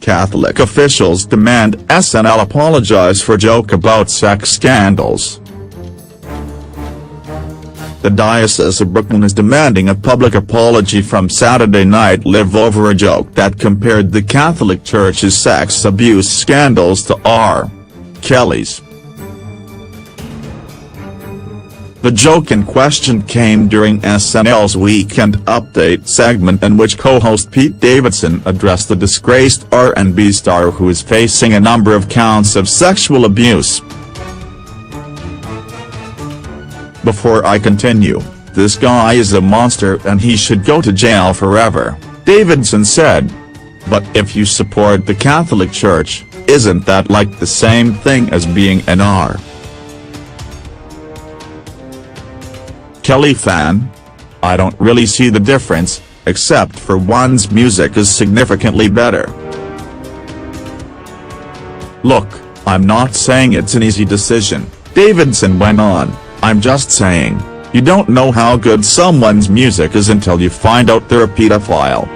Catholic officials demand SNL apologize for joke about sex scandals. The Diocese of Brooklyn is demanding a public apology from Saturday Night Live over a joke that compared the Catholic Church's sex abuse scandals to R. Kelly's. The joke in question came during SNL's Weekend Update segment, in which co-host Pete Davidson addressed the disgraced R&B star who is facing a number of counts of sexual abuse. "Before I continue, this guy is a monster and he should go to jail forever," Davidson said. "But if you support the Catholic Church, isn't that like the same thing as being an R. Kelly fan? I don't really see the difference, except for one's music is significantly better. Look, I'm not saying it's an easy decision," Davidson went on, "I'm just saying, you don't know how good someone's music is until you find out they're a pedophile."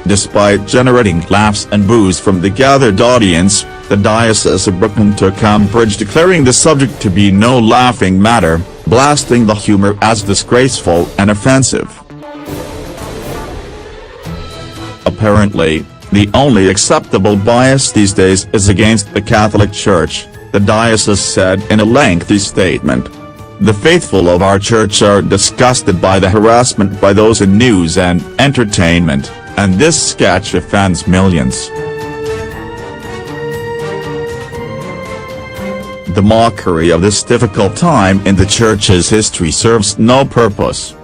Despite generating laughs and boos from the gathered audience, the Diocese of Brooklyn took umbrage, declaring the subject to be no laughing matter, blasting the humor as disgraceful and offensive. Apparently, the only acceptable bias these days is against the Catholic Church, the diocese said in a lengthy statement. "The faithful of our church are disgusted by the harassment by those in news and entertainment, and this sketch offends millions. The mockery of this difficult time in the church's history serves no purpose.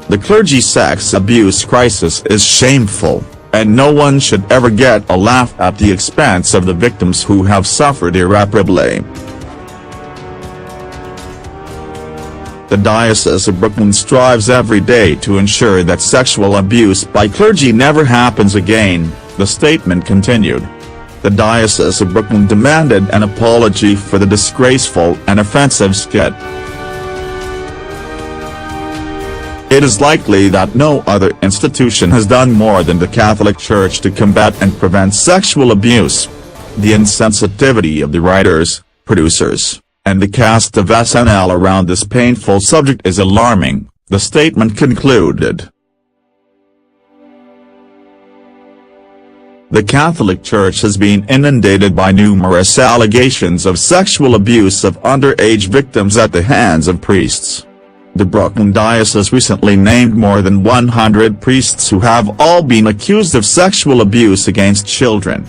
The clergy sex abuse crisis is shameful, and no one should ever get a laugh at the expense of the victims who have suffered irreparably." The Diocese of Brooklyn strives every day to ensure that sexual abuse by clergy never happens again, the statement continued. The Diocese of Brooklyn demanded an apology for the disgraceful and offensive skit. "It is likely that no other institution has done more than the Catholic Church to combat and prevent sexual abuse. The insensitivity of the writers, producers, and the cast of SNL around this painful subject is alarming," the statement concluded. The Catholic Church has been inundated by numerous allegations of sexual abuse of underage victims at the hands of priests. The Brooklyn Diocese recently named more than 100 priests who have all been accused of sexual abuse against children.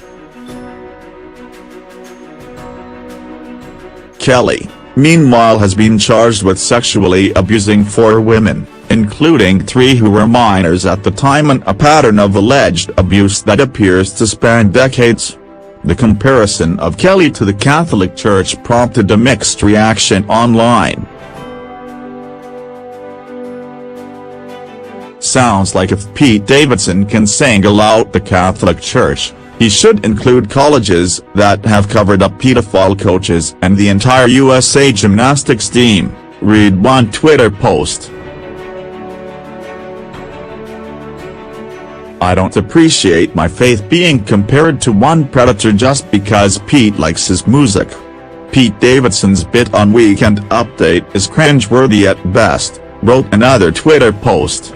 Kelly, meanwhile, has been charged with sexually abusing 4 women, including 3 who were minors at the time, and a pattern of alleged abuse that appears to span decades. The comparison of Kelly to the Catholic Church prompted a mixed reaction online. "Sounds like if Pete Davidson can single out the Catholic Church, he should include colleges that have covered up pedophile coaches and the entire USA gymnastics team," read one Twitter post. "I don't appreciate my faith being compared to one predator just because Pete likes his music. Pete Davidson's bit on Weekend Update is cringeworthy at best," wrote another Twitter post.